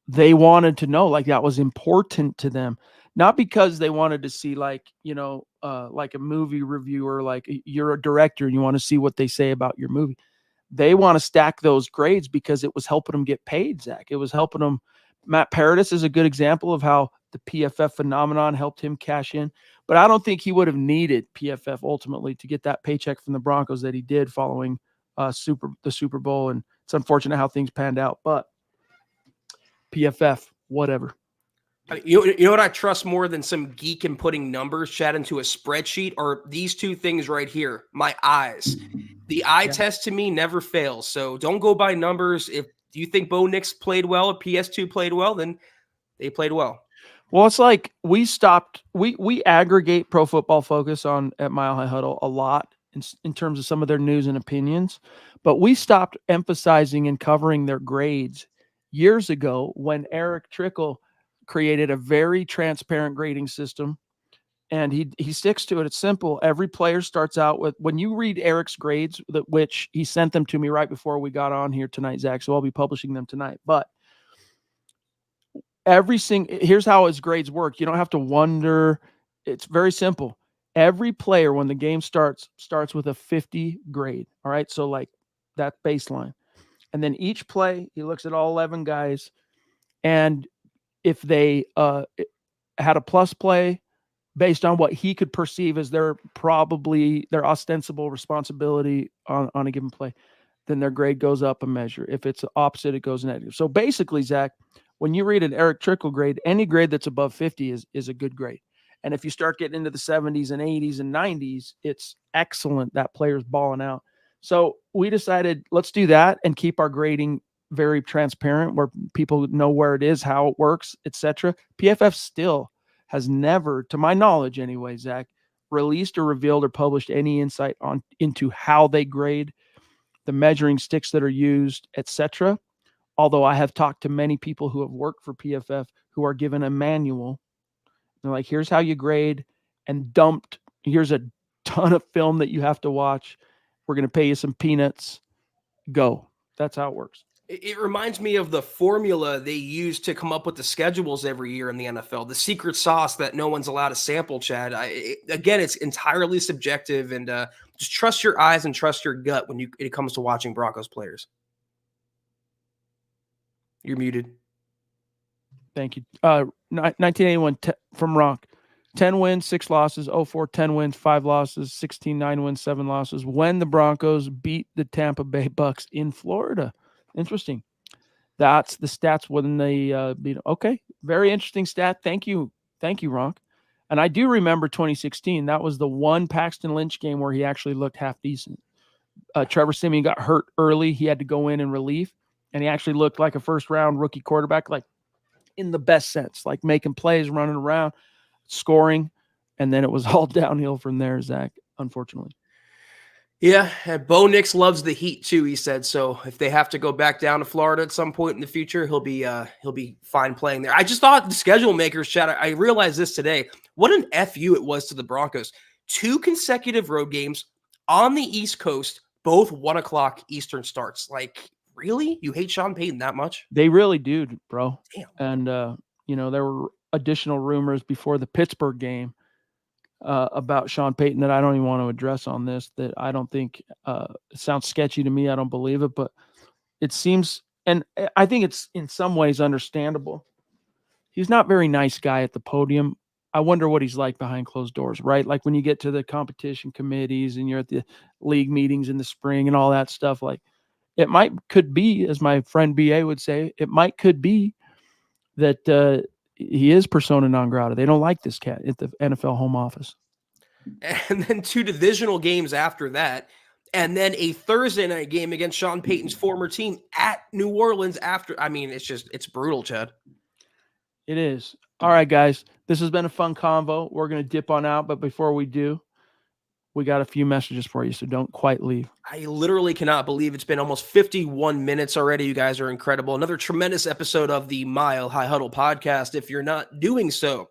They wanted to know, like that was important to them. Not because they wanted to see like a movie reviewer, like you're a director and you want to see what they say about your movie. They want to stack those grades because it was helping them get paid, Zach. It was helping them. Matt Paradis is a good example of how the PFF phenomenon helped him cash in. But I don't think he would have needed PFF ultimately to get that paycheck from the Broncos that he did following the Super Bowl. And it's unfortunate how things panned out. But PFF, whatever. You know what I trust more than some geek and putting numbers, Chad, into a spreadsheet, or these 2 things right here, my eyes. The eye test to me never fails. So don't go by numbers. If you think Bo Nix played well, if PS2 played well, then they played well. Well, it's like we aggregate Pro Football Focus on at Mile High Huddle a lot in terms of some of their news and opinions, but we stopped emphasizing and covering their grades years ago when Eric Trickle created a very transparent grading system, and he sticks to it. It's simple. Every player starts out with, when you read Eric's grades, which he sent them to me right before we got on here tonight, Zach, so I'll be publishing them tonight. But here's how his grades work. You don't have to wonder. It's very simple. Every player, when the game starts with a 50 grade. All right. So like that baseline. And then each play, he looks at all 11 guys. And if they had a plus play based on what he could perceive as their ostensible responsibility on a given play, then their grade goes up a measure. If it's opposite, it goes negative. So basically, Zach, when you read an Eric Trickle grade, any grade that's above 50 is a good grade. And if you start getting into the 70s and 80s and 90s, it's excellent. That player's balling out. So we decided, let's do that and keep our grading very transparent, where people know where it is, how it works, etc. PFF still has never, to my knowledge anyway, Zach, released or revealed or published any insight into how they grade, the measuring sticks that are used, etc. Although I have talked to many people who have worked for PFF who are given a manual. They're like, here's how you grade, and here's a ton of film that you have to watch. We're going to pay you some peanuts. Go. That's how it works. It reminds me of the formula they use to come up with the schedules every year in the NFL, the secret sauce that no one's allowed to sample, Chad. Again, it's entirely subjective, and just trust your eyes and trust your gut when it comes to watching Broncos players. You're muted. Thank you. 1981 from Ronk. 10 wins, 6 losses. 04, 10 wins, 5 losses. 16, 9 wins, 7 losses. When the Broncos beat the Tampa Bay Bucks in Florida. Interesting. That's the stats when they beat. Okay, very interesting stat. Thank you, Ronk. And I do remember 2016. That was the one Paxton Lynch game where he actually looked half decent. Trevor Siemian got hurt early. He had to go in relief, and he actually looked like a first-round rookie quarterback, like in the best sense, like making plays, running around, scoring, and then it was all downhill from there, Zach, unfortunately. Yeah, and Bo Nix loves the heat too, he said. So if they have to go back down to Florida at some point in the future, he'll be fine playing there. I just thought the schedule makers, Chad, I realized this today. What an FU it was to the Broncos. 2 consecutive road games on the East Coast, both 1 o'clock Eastern starts. Like, really? You hate Sean Payton that much? They really do, bro. Damn. And there were additional rumors before the Pittsburgh game about Sean Payton that I don't even want to address on this, that I don't think it sounds sketchy to me. I don't believe it, but it seems, and I think it's in some ways understandable. He's not a very nice guy at the podium. I wonder what he's like behind closed doors, right? Like when you get to the competition committees and you're at the league meetings in the spring and all that stuff, like could be, as my friend BA would say, could be that he is persona non grata. They don't like this cat at the NFL home office. And then 2 divisional games after that. And then a Thursday night game against Sean Payton's former team at New Orleans after. I mean, it's brutal, Chad. It is. All right, guys. This has been a fun convo. We're going to dip on out, but before we do, we got a few messages for you, so don't quite leave. I literally cannot believe it's been almost 51 minutes already. You guys are incredible. Another tremendous episode of the Mile High Huddle podcast. If you're not doing so,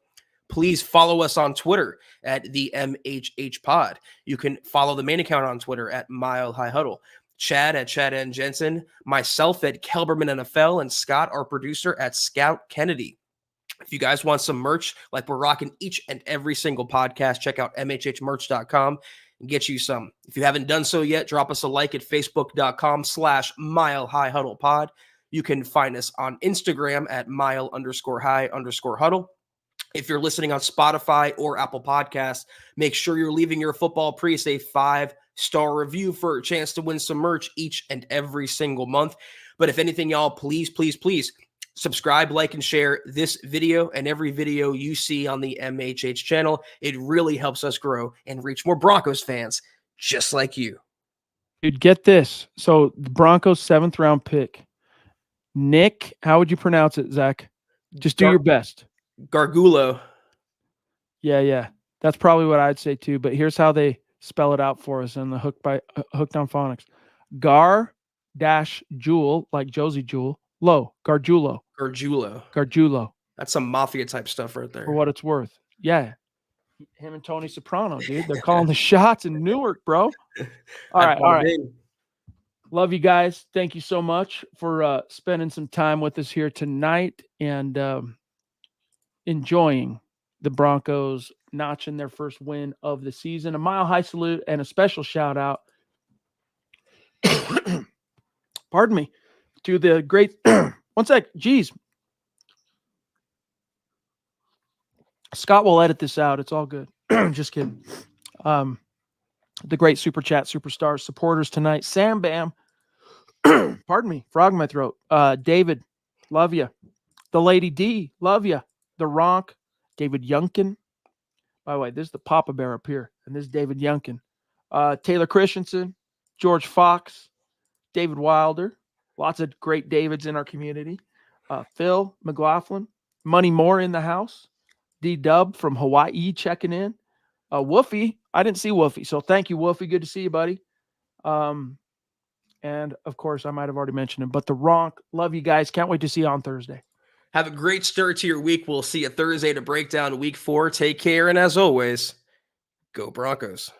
please follow us on Twitter at the MHH Pod. You can follow the main account on Twitter at Mile High Huddle. Chad at Chad and Jensen, myself at Kelberman NFL, and Scott, our producer, at Scout Kennedy. If you guys want some merch like we're rocking each and every single podcast, check out mhhmerch.com and get you some. If you haven't done so yet, drop us a like at facebook.com/mile-high-huddle-pod. You can find us on Instagram at mile_high_huddle. If you're listening on Spotify or Apple Podcasts, make sure you're leaving your football priest a 5-star review for a chance to win some merch each and every single month. But if anything, y'all, please subscribe, like, and share this video and every video you see on the MHH channel. It really helps us grow and reach more Broncos fans just like you. Dude, get this. So the Broncos 7th round pick. Nick, how would you pronounce it, Zach? Just do your best. Gargulo. Yeah. That's probably what I'd say too, but here's how they spell it out for us in the Hooked on Phonics. Gar-Jewel, like Josie Jewel. Low, Gargiulo. That's some mafia type stuff right there. For what it's worth. Yeah. Him and Tony Soprano, dude. They're calling the shots in Newark, bro. All right. Love you guys. Thank you so much for spending some time with us here tonight and enjoying the Broncos notching their first win of the season. A mile high salute and a special shout out. Pardon me. To the great, one sec, geez. Scott will edit this out. It's all good. Just kidding. The great Super Chat Superstar supporters tonight. Sam Bam. Pardon me. Frog in my throat. David, love you. The Lady D, love you. The Ronk, David Yunkin. By the way, this is the Papa Bear up here, and this is David Yunkin. Taylor Christensen, George Fox, David Wilder. Lots of great Davids in our community. Phil McLaughlin, Money Moore in the house. D-Dub from Hawaii checking in. Woofy, I didn't see Woofy, so thank you, Woofy. Good to see you, buddy. And, of course, I might have already mentioned him, but the Ronk, love you guys. Can't wait to see you on Thursday. Have a great start to your week. We'll see you Thursday to break down week 4. Take care, and as always, go Broncos.